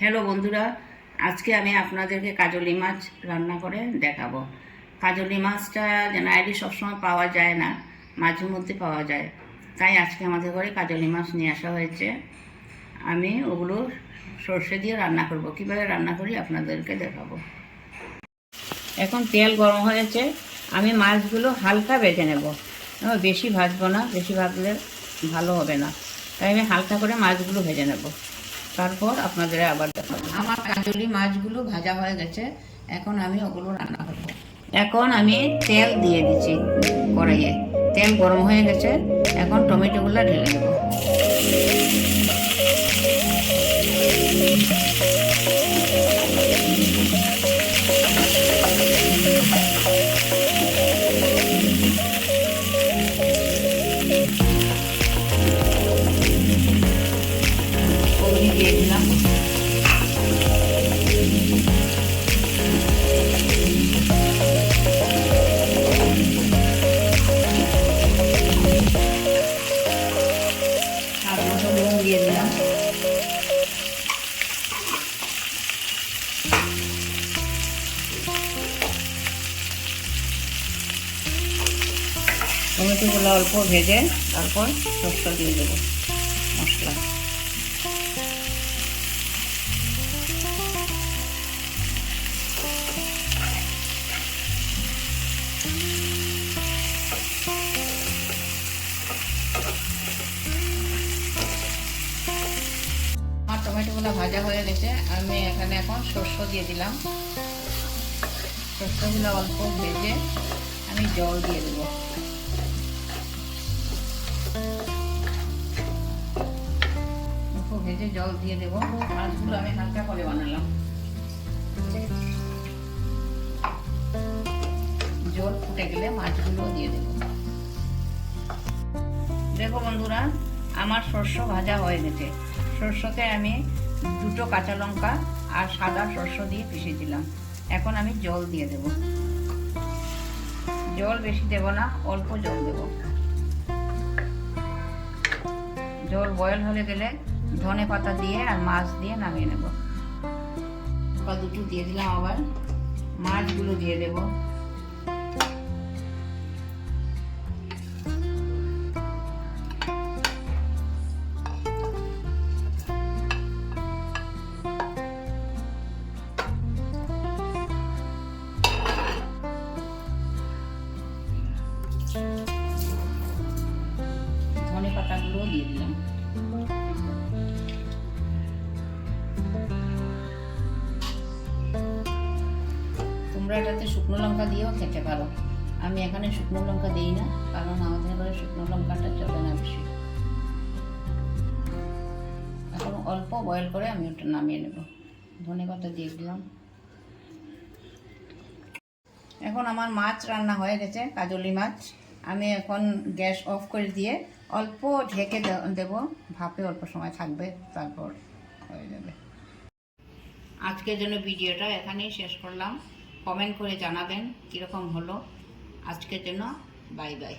Hello বন্ধুরা, আজকে আমি আপনাদেরকে কাজলি মাছ রান্না করে দেখাবো। কাজলি মাছটা জেনারেলি সবসময় পাওয়া যায় না, মাঝে মধ্যে পাওয়া যায়। তাই আজকে আমাদের ঘরে কাজলি মাছ নিয়ে আসা হয়েছে। আমি ওগুলো সর্ষে দিয়ে রান্না করব। কীভাবে রান্না করি আপনাদেরকে দেখাবো। এখন তেল গরম হয়েছে, আমি মাছগুলো হালকা ভেজে নেব। বেশি ভাজবো না, বেশি ভাজলে ভালো হবে না। তাই আমি হালকা করে মাছগুলো ভেজে নেব, তারপর আপনাদের আবার দেখাবো। আমার কাজলি মাছগুলো ভাজা হয়ে গেছে, এখন আমি ওগুলো রান্না করব। এখন আমি তেল দিয়ে দিচ্ছি কড়াইয়ে, তেল গরম হয়ে গেছে। এখন টমেটোগুলো ঢেলে দেব। দিয়ে দিলাম। দিয়ে দিলাম। টমেটোগুলো অল্প ভেজে তারপর সরষে দিয়ে দেবো মশলা। আমার টমেটোগুলো ভাজা হয়ে গেছে, আমি এখানে এখন সরষে দিয়ে দিলাম। সরষেগুলো অল্প ভেজে আমি জল দিয়ে দেবো। অল্প ভেজে জল দিয়ে দেবো। মাছগুলো আমি হালকা করে বানালাম। জল ফুটে গেলে মাছগুলো দিয়ে দেবো। দেখো বন্ধুরা, আমার সরষে ভাজা হয়ে গেছে। সরষেতে আমি 2টো কাঁচা লঙ্কা আর সাদা সরষে দিয়ে পিষে দিলাম। এখন আমি জল দিয়ে দেব। জল বেশি দেব না, অল্প জল দেব। জল বয়েল হয়ে গেলে ধনে পাতা দিয়ে আর মাছ দিয়ে নামিয়ে নেব। দুটো দিয়ে দিলাম, আবার মাছগুলো দিয়ে দেব। ধনে পাতাগুলো দিয়ে দিলাম। তোমরা এটাতে শুকনো লঙ্কা দিয়েও খেতে পারো। আমি এখানে শুকনো লঙ্কা দিই না, কারণ আমাদের ঘরে শুকনো লঙ্কাটা চলে না বেশি। এখন অল্প বয়েল করে আমি ওটা নামিয়ে নেব। ধনে পাতা দিয়ে দিলাম। এখন আমার মাছ রান্না হয়ে গেছে, কাজলি মাছ। আমি এখন গ্যাস অফ করে দিয়ে অল্প ঢেকে দেব, ভাপে অল্প সময় থাকবে, তারপর হয়ে যাবে। আজকের জন্য ভিডিওটা এখানেই শেষ করলাম। কমেন্ট করে জানাবেন কীরকম হলো। আজকের জন্য বাই বাই।